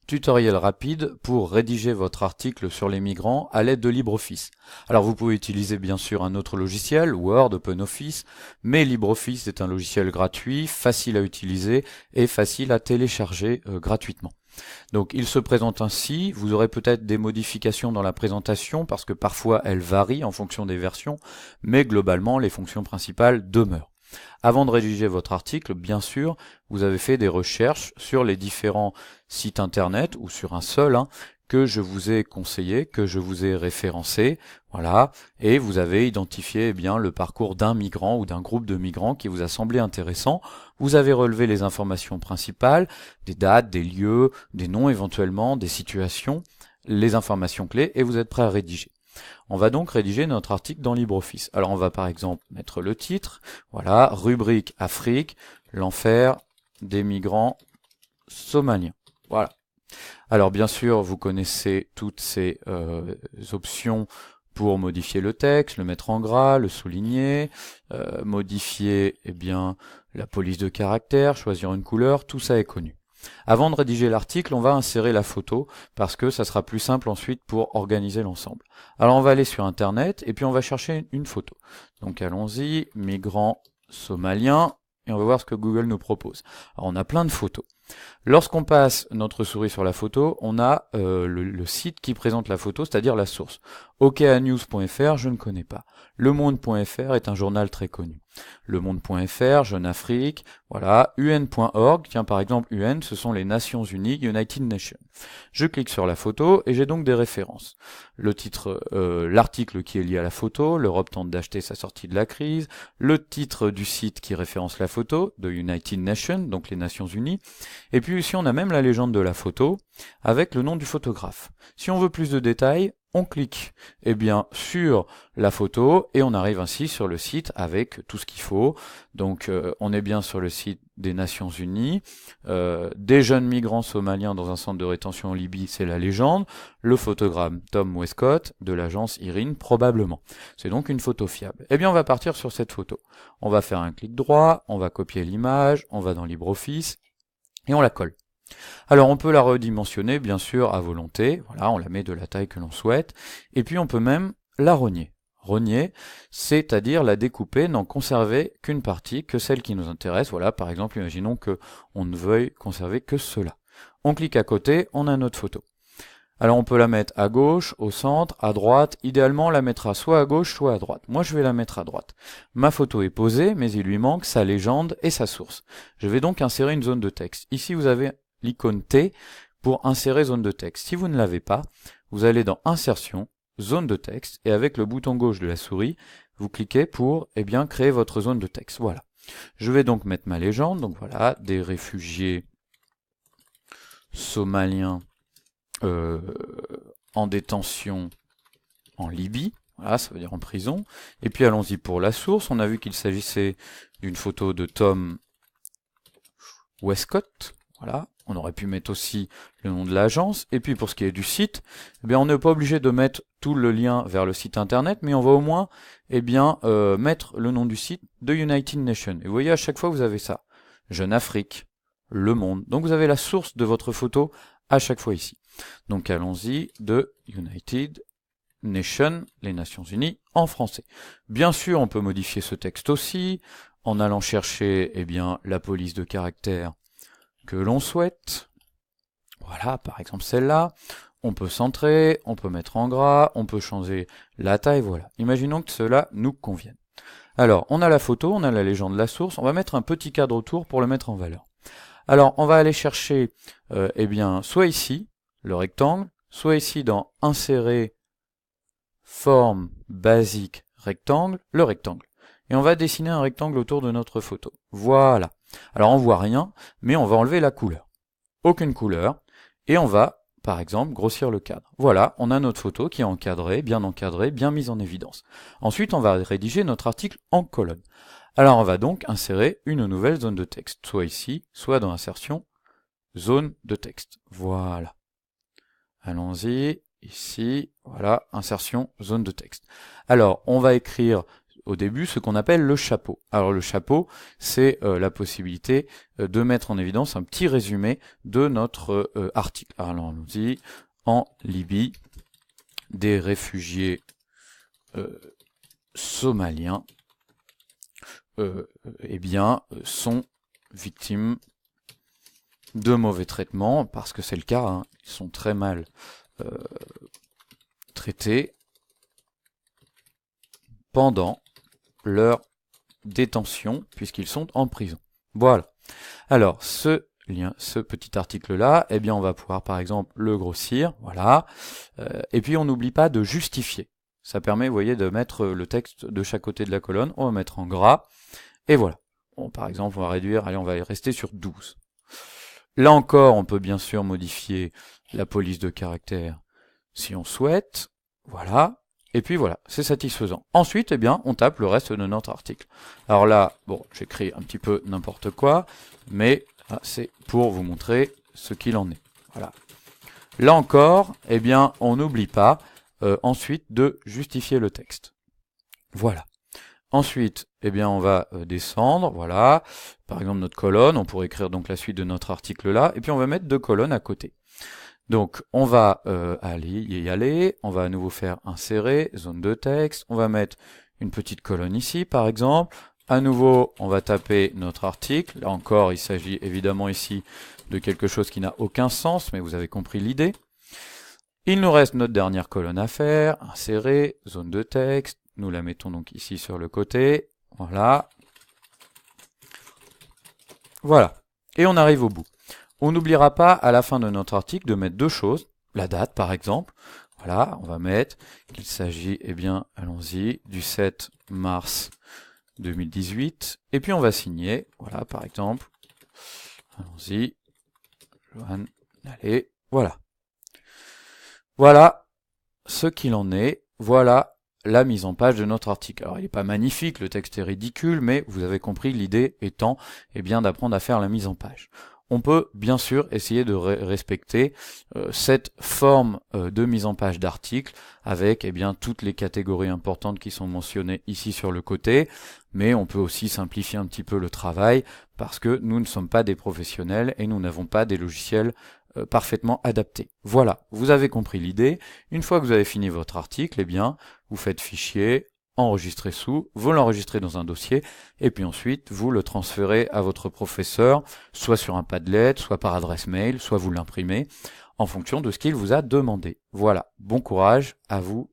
Tutoriel rapide pour rédiger votre article sur les migrants à l'aide de LibreOffice. Alors vous pouvez utiliser bien sûr un autre logiciel, Word, OpenOffice, mais LibreOffice est un logiciel gratuit, facile à utiliser et facile à télécharger gratuitement. Donc il se présente ainsi, vous aurez peut-être des modifications dans la présentation parce que parfois elle varie en fonction des versions, mais globalement les fonctions principales demeurent. Avant de rédiger votre article, bien sûr, vous avez fait des recherches sur les différents sites internet ou sur un seul que je vous ai conseillé, que je vous ai référencé, voilà, et vous avez identifié le parcours d'un migrant ou d'un groupe de migrants qui vous a semblé intéressant. Vous avez relevé les informations principales, des dates, des lieux, des noms éventuellement, des situations, les informations clés, et vous êtes prêt à rédiger. On va donc rédiger notre article dans LibreOffice. Alors on va par exemple mettre le titre, voilà, rubrique Afrique, l'enfer des migrants somaliens. Voilà. Alors bien sûr, vous connaissez toutes ces options pour modifier le texte, le mettre en gras, le souligner, modifier la police de caractère, choisir une couleur, tout ça est connu. Avant de rédiger l'article, on va insérer la photo parce que ça sera plus simple ensuite pour organiser l'ensemble. Alors on va aller sur internet et puis on va chercher une photo. Donc allons-y, migrants somaliens, et on va voir ce que Google nous propose. Alors on a plein de photos. Lorsqu'on passe notre souris sur la photo, on a le site qui présente la photo, c'est-à-dire la source. okanews.fr, je ne connais pas. Lemonde.fr est un journal très connu. Lemonde.fr, Jeune Afrique, voilà. UN.org, tiens par exemple UN, ce sont les Nations Unies, United Nations. Je clique sur la photo et j'ai donc des références. Le titre, l'article qui est lié à la photo, l'Europe tente d'acheter sa sortie de la crise, le titre du site qui référence la photo, de United Nations, donc les Nations Unies, et puis ici on a même la légende de la photo, avec le nom du photographe. Si on veut plus de détails, on clique sur la photo et on arrive ainsi sur le site avec tout ce qu'il faut. Donc on est bien sur le site des Nations Unies, des jeunes migrants somaliens dans un centre de rétention en Libye, c'est la légende, le photographe Tom Westcott de l'agence IRIN probablement. C'est donc une photo fiable. On va partir sur cette photo. On va faire un clic droit, on va copier l'image, on va dans LibreOffice et on la colle. Alors on peut la redimensionner bien sûr à volonté, voilà, on la met de la taille que l'on souhaite, et puis on peut même la rogner. Rogner, c'est-à-dire la découper, n'en conserver qu'une partie, que celle qui nous intéresse. Voilà, par exemple, imaginons que on ne veuille conserver que cela. On clique à côté, on a notre photo. Alors on peut la mettre à gauche, au centre, à droite, idéalement on la mettra soit à gauche, soit à droite. Moi je vais la mettre à droite. Ma photo est posée, mais il lui manque sa légende et sa source. Je vais donc insérer une zone de texte. Ici vous avez l'icône T pour insérer zone de texte. Si vous ne l'avez pas, vous allez dans Insertion, zone de texte, et avec le bouton gauche de la souris, vous cliquez pour créer votre zone de texte. Voilà. Je vais donc mettre ma légende, donc voilà, des réfugiés somaliens en détention en Libye, voilà, ça veut dire en prison. Et puis allons-y pour la source, on a vu qu'il s'agissait d'une photo de Tom Westcott, voilà. On aurait pu mettre aussi le nom de l'agence. Et puis pour ce qui est du site, on n'est pas obligé de mettre tout le lien vers le site internet, mais on va au moins mettre le nom du site de United Nations. Et vous voyez, à chaque fois vous avez ça. Jeune Afrique, Le Monde. Donc vous avez la source de votre photo à chaque fois ici. Donc allons-y, de United Nations, les Nations Unies, en français. Bien sûr, on peut modifier ce texte aussi, en allant chercher la police de caractère que l'on souhaite. Voilà, par exemple celle-là. On peut centrer, on peut mettre en gras, on peut changer la taille, voilà. Imaginons que cela nous convienne. Alors, on a la photo, on a la légende de la source, on va mettre un petit cadre autour pour le mettre en valeur. Alors, on va aller chercher, soit ici, le rectangle, soit ici dans Insérer, Forme, Basique, Rectangle, le rectangle. Et on va dessiner un rectangle autour de notre photo. Voilà. Alors on voit rien, mais on va enlever la couleur. Aucune couleur. Et on va, par exemple, grossir le cadre. Voilà, on a notre photo qui est encadrée, bien mise en évidence. Ensuite, on va rédiger notre article en colonne. Alors on va donc insérer une nouvelle zone de texte, soit ici, soit dans Insertion, zone de texte. Voilà. Allons-y, ici, voilà, Insertion, zone de texte. Alors, on va écrire au début ce qu'on appelle le chapeau. Alors le chapeau, c'est la possibilité de mettre en évidence un petit résumé de notre article. Alors allons-y, en Libye, des réfugiés somaliens eh bien, sont victimes de mauvais traitements, parce que c'est le cas, hein, ils sont très mal traités pendant leur détention, puisqu'ils sont en prison. Voilà. Alors, ce petit article-là, eh bien, on va pouvoir, par exemple, le grossir, voilà. Et puis, on n'oublie pas de justifier. Ça permet, vous voyez, de mettre le texte de chaque côté de la colonne. On va mettre en gras. Et voilà. Bon, par exemple, on va réduire, allez, on va rester sur 12. Là encore, on peut bien sûr modifier la police de caractère si on souhaite. Voilà. Et puis voilà, c'est satisfaisant. Ensuite, eh bien, on tape le reste de notre article. Alors là, bon, j'écris un petit peu n'importe quoi, mais c'est pour vous montrer ce qu'il en est. Voilà. Là encore, eh bien, on n'oublie pas ensuite de justifier le texte. Voilà. Ensuite, eh bien, on va descendre, voilà. Par exemple, notre colonne, on pourrait écrire donc la suite de notre article là, et puis on va mettre 2 colonnes à côté. Donc, on va y aller, on va à nouveau faire insérer, zone de texte, on va mettre une petite colonne ici, par exemple. À nouveau, on va taper notre article. Là encore, il s'agit évidemment ici de quelque chose qui n'a aucun sens, mais vous avez compris l'idée. Il nous reste notre dernière colonne à faire, insérer, zone de texte. Nous la mettons donc ici sur le côté. Voilà. Voilà. Et on arrive au bout. On n'oubliera pas à la fin de notre article de mettre 2 choses. La date par exemple. Voilà, on va mettre qu'il s'agit, eh bien, allons-y, du 7 mars 2018. Et puis on va signer. Voilà, par exemple. Allons-y. Johan, allez, voilà. Voilà ce qu'il en est. Voilà la mise en page de notre article. Alors il n'est pas magnifique, le texte est ridicule, mais vous avez compris, l'idée étant eh bien d'apprendre à faire la mise en page. On peut bien sûr essayer de respecter cette forme de mise en page d'article avec eh bien toutes les catégories importantes qui sont mentionnées ici sur le côté, mais on peut aussi simplifier un petit peu le travail parce que nous ne sommes pas des professionnels et nous n'avons pas des logiciels parfaitement adaptés. Voilà, vous avez compris l'idée. Une fois que vous avez fini votre article, eh bien, vous faites fichier, enregistrer sous, vous l'enregistrez dans un dossier, et puis ensuite, vous le transférez à votre professeur, soit sur un Padlet, soit par adresse mail, soit vous l'imprimez, en fonction de ce qu'il vous a demandé. Voilà, bon courage à vous